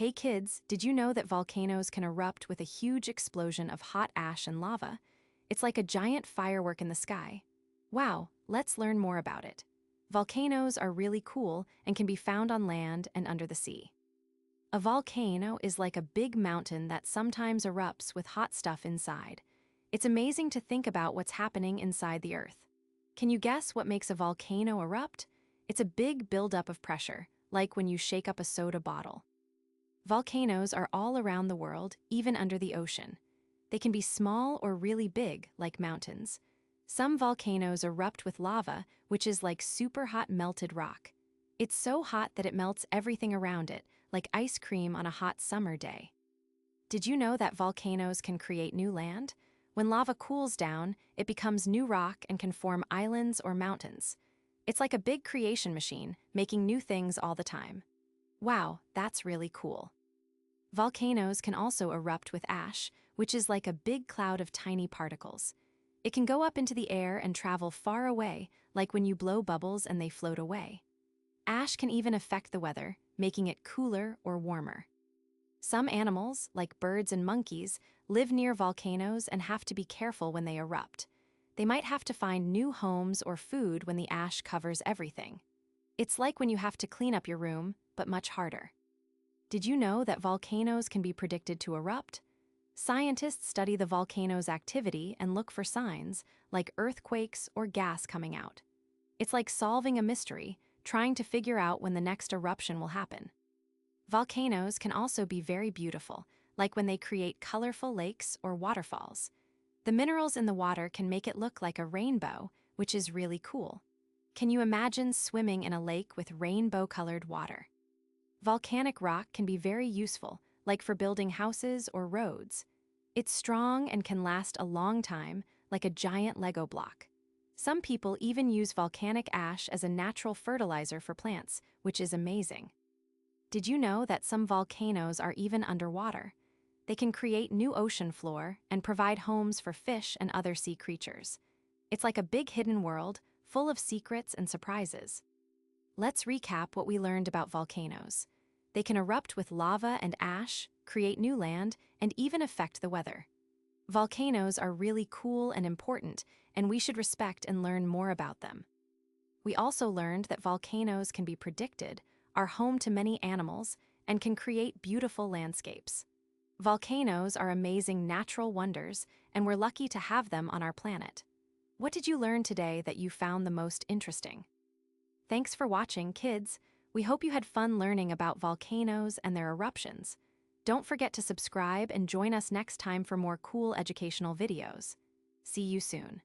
Hey kids, did you know that volcanoes can erupt with a huge explosion of hot ash and lava? It's like a giant firework in the sky. Wow, let's learn more about it. Volcanoes are really cool and can be found on land and under the sea. A volcano is like a big mountain that sometimes erupts with hot stuff inside. It's amazing to think about what's happening inside the earth. Can you guess what makes a volcano erupt? It's a big buildup of pressure, like when you shake up a soda bottle. Volcanoes are all around the world, even under the ocean. They can be small or really big, like mountains. Some volcanoes erupt with lava, which is like super hot melted rock. It's so hot that it melts everything around it, like ice cream on a hot summer day. Did you know that volcanoes can create new land? When lava cools down, it becomes new rock and can form islands or mountains. It's like a big creation machine, making new things all the time. Wow, that's really cool. Volcanoes can also erupt with ash, which is like a big cloud of tiny particles. It can go up into the air and travel far away, like when you blow bubbles and they float away. Ash can even affect the weather, making it cooler or warmer. Some animals, like birds and monkeys, live near volcanoes and have to be careful when they erupt. They might have to find new homes or food when the ash covers everything. It's like when you have to clean up your room, but much harder. Did you know that volcanoes can be predicted to erupt? Scientists study the volcano's activity and look for signs, like earthquakes or gas coming out. It's like solving a mystery, trying to figure out when the next eruption will happen. Volcanoes can also be very beautiful, like when they create colorful lakes or waterfalls. The minerals in the water can make it look like a rainbow, which is really cool. Can you imagine swimming in a lake with rainbow-colored water? Volcanic rock can be very useful, like for building houses or roads. It's strong and can last a long time, like a giant Lego block. Some people even use volcanic ash as a natural fertilizer for plants, which is amazing. Did you know that some volcanoes are even underwater? They can create new ocean floor and provide homes for fish and other sea creatures. It's like a big hidden world, full of secrets and surprises. Let's recap what we learned about volcanoes. They can erupt with lava and ash, create new land, and even affect the weather. Volcanoes are really cool and important, and we should respect and learn more about them. We also learned that volcanoes can be predicted, are home to many animals, and can create beautiful landscapes. Volcanoes are amazing natural wonders, and we're lucky to have them on our planet. What did you learn today that you found the most interesting? Thanks for watching, kids. We hope you had fun learning about volcanoes and their eruptions. Don't forget to subscribe and join us next time for more cool educational videos. See you soon.